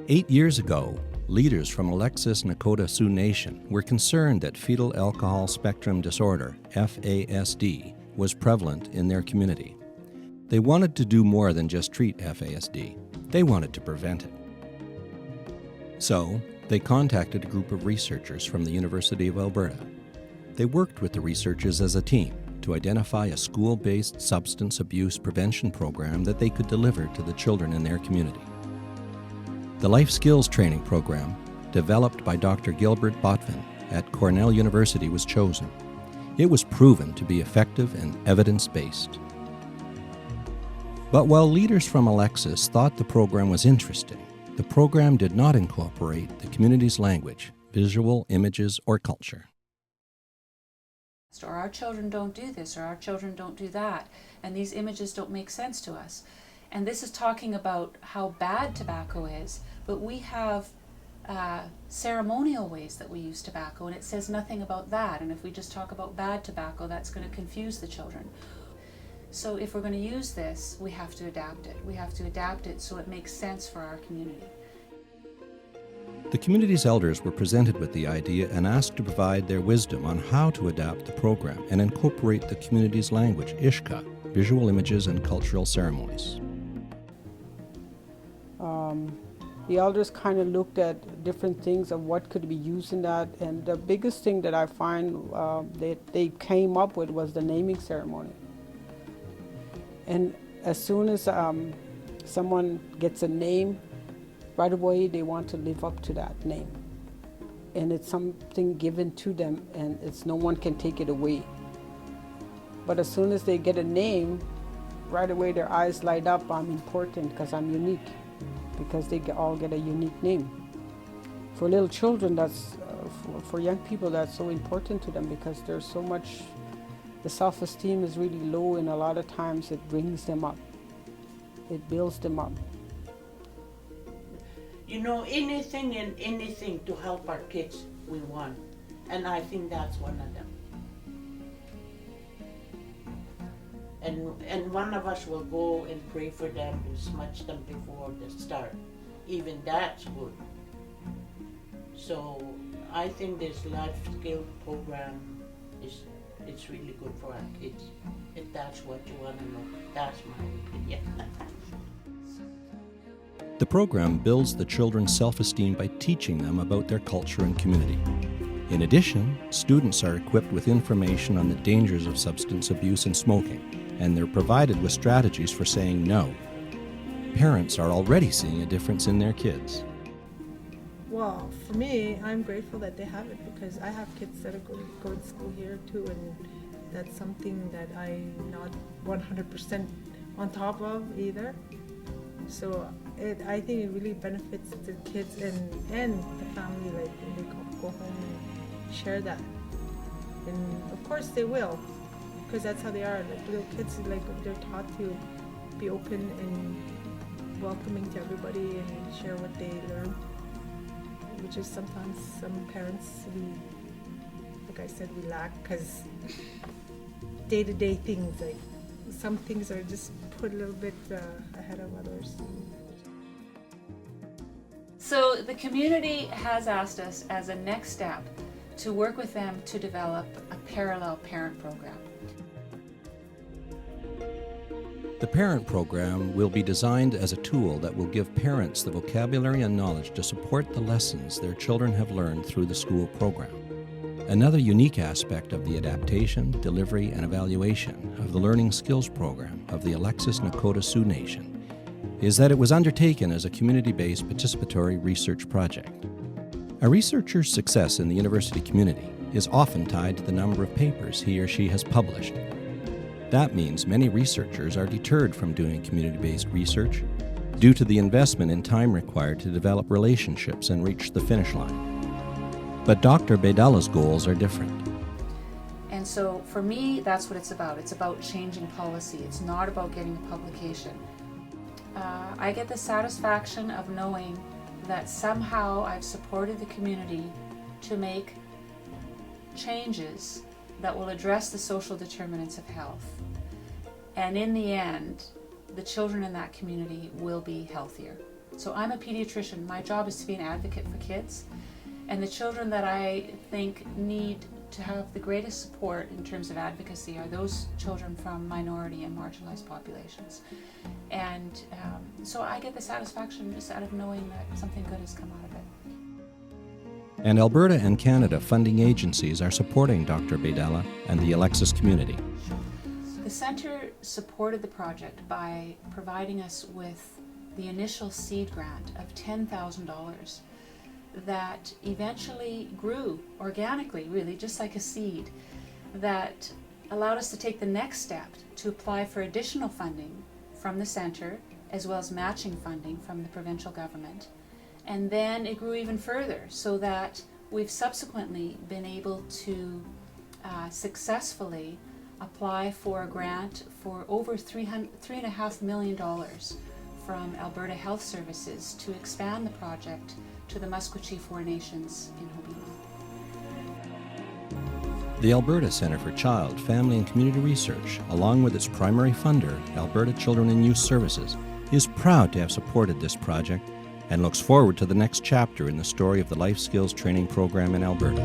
8 years ago, leaders from Alexis, Nakota Sioux Nation were concerned that fetal alcohol spectrum disorder, FASD, was prevalent in their community. They wanted to do more than just treat FASD. They wanted to prevent it. So, they contacted a group of researchers from the University of Alberta. They worked with the researchers as a team to identify a school-based substance abuse prevention program that they could deliver to the children in their community. The Life Skills Training Program, developed by Dr. Gilbert Botvin at Cornell University, was chosen. It was proven to be effective and evidence-based. But while leaders from Alexis thought the program was interesting, the program did not incorporate the community's language, visual, images, or culture. Or our children don't do this, or our children don't do that, and these images don't make sense to us. And this is talking about how bad tobacco is, but we have ceremonial ways that we use tobacco, and it says nothing about that. And if we just talk about bad tobacco, that's going to confuse the children. So if we're going to use this, we have to adapt it. We have to adapt it so it makes sense for our community. The community's elders were presented with the idea and asked to provide their wisdom on how to adapt the program and incorporate the community's language, Ishka, visual images and cultural ceremonies. The elders kind of looked at different things of what could be used in that, and the biggest thing that I find that they came up with was the naming ceremony. And as soon as someone gets a name, right away they want to live up to that name. And it's something given to them, and no one can take it away. But as soon as they get a name, right away their eyes light up. I'm important because I'm unique, because they all get a unique name. For little children, for young people, that's so important to them, because there's so much, the self-esteem is really low, and a lot of times it brings them up. It builds them up. You know, anything and anything to help our kids, we want. And I think that's one of them. And one of us will go and pray for them to smudge them before the start. Even that's good. So I think this life skill program it's really good for our kids. If that's what you want to know, that's my opinion. The program builds the children's self-esteem by teaching them about their culture and community. In addition, students are equipped with information on the dangers of substance abuse and smoking, and they're provided with strategies for saying no. Parents are already seeing a difference in their kids. Well, for me, I'm grateful that they have it, because I have kids that go to school here too, and that's something that I'm not 100% on top of either. So I think it really benefits the kids and the family, like when they go home and share that. And of course they will, because that's how they are. Like little kids, like they're taught to be open and welcoming to everybody and share what they learn, which is sometimes some parents, like I said, we lack, because day-to-day things, like some things are just put a little bit ahead of others. So the community has asked us as a next step to work with them to develop a parallel parent program. The parent program will be designed as a tool that will give parents the vocabulary and knowledge to support the lessons their children have learned through the school program. Another unique aspect of the adaptation, delivery, and evaluation of the Learning Skills Program of the Alexis Nakota Sioux Nation is that it was undertaken as a community-based participatory research project. A researcher's success in the university community is often tied to the number of papers he or she has published. That means many researchers are deterred from doing community-based research due to the investment in time required to develop relationships and reach the finish line. But Dr. Bedela's goals are different. And so for me, that's what it's about. It's about changing policy. It's not about getting a publication. I get the satisfaction of knowing that somehow I've supported the community to make changes that will address the social determinants of health. And in the end, the children in that community will be healthier. So I'm a pediatrician. My job is to be an advocate for kids. And the children that I think need to have the greatest support in terms of advocacy are those children from minority and marginalized populations. And so I get the satisfaction just out of knowing that something good has come out of it. And Alberta and Canada funding agencies are supporting Dr. Baydala and the Alexis community. The Centre supported the project by providing us with the initial seed grant of $10,000 that eventually grew organically, really, just like a seed, that allowed us to take the next step to apply for additional funding from the Centre, as well as matching funding from the provincial government. And then it grew even further, so that we've subsequently been able to successfully apply for a grant for over $3.5 million from Alberta Health Services to expand the project to the Musqueam Four Nations in Hobina. The Alberta Centre for Child, Family and Community Research, along with its primary funder, Alberta Children and Youth Services, is proud to have supported this project and looks forward to the next chapter in the story of the Life Skills Training Program in Alberta.